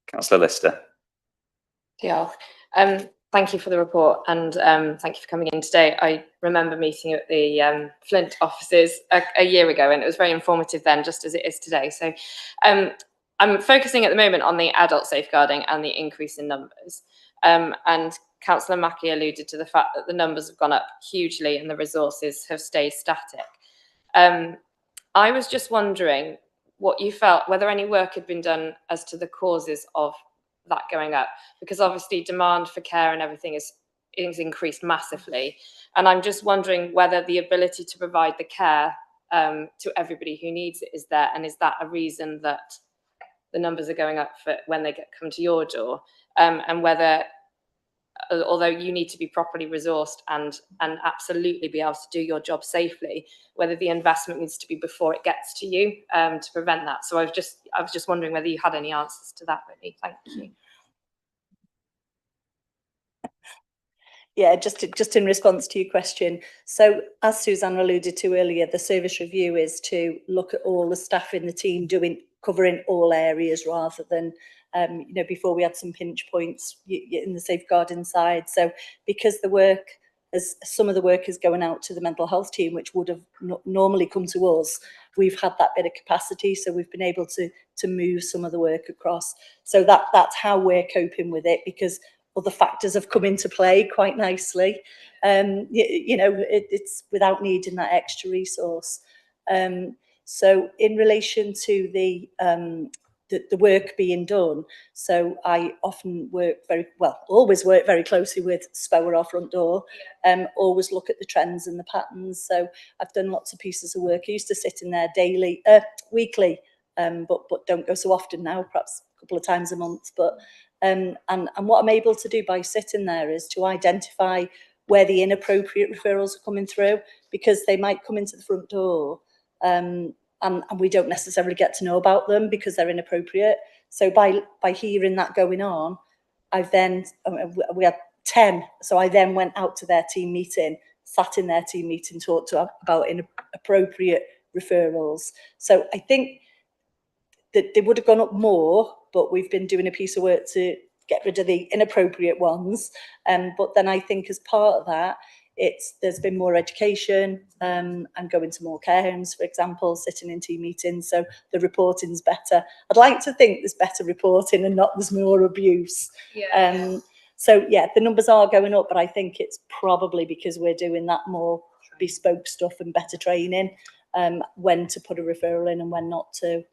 Councillor Lister. Yeah. Thank you for the report, and thank you for coming in today. I remember meeting you at the Flint offices a year ago, and it was very informative then, just as it is today. So I'm focusing at the moment on the adult safeguarding and the increase in numbers. And Councillor Mackie alluded to the fact that the numbers have gone up hugely and the resources have stayed static. I was just wondering what you felt, whether any work had been done as to the causes of that going up, because obviously demand for care and everything is increased massively, and I'm just wondering whether the ability to provide the care to everybody who needs it is there, and is that a reason that the numbers are going up for when they come to your door, and whether, although you need to be properly resourced and absolutely be able to do your job safely, whether the investment needs to be before it gets to you to prevent that. So I was just wondering whether you had any answers to that, really. Thank you. Yeah, just in response to your question. So as Suzanne alluded to earlier, the service review is to look at all the staff in the team covering all areas rather than, you know, before we had some pinch points in the safeguarding side. So because some of the work is going out to the mental health team, which would have normally come to us, we've had that bit of capacity, so we've been able to move some of the work across. So that's how we're coping with it, because other factors have come into play quite nicely. You know, it's without needing that extra resource. So in relation to the work being done, so I often always work very closely with SPOA, our front door, always look at the trends and the patterns. So I've done lots of pieces of work. I used to sit in there weekly, but don't go so often now, perhaps a couple of times a month. But and what I'm able to do by sitting there is to identify where the inappropriate referrals are coming through, because they might come into the front door and we don't necessarily get to know about them because they're inappropriate. So by hearing that going on, we had 10. So I then went out to their team meeting, sat in their team meeting, talked about inappropriate referrals. So I think that they would have gone up more, but we've been doing a piece of work to get rid of the inappropriate ones. But then I think as part of that, there's been more education and going to more care homes, for example, sitting in team meetings. So the reporting's better. I'd like to think there's better reporting and not there's more abuse. Yeah. So yeah, the numbers are going up, but I think it's probably because we're doing that more bespoke stuff and better training, when to put a referral in and when not to.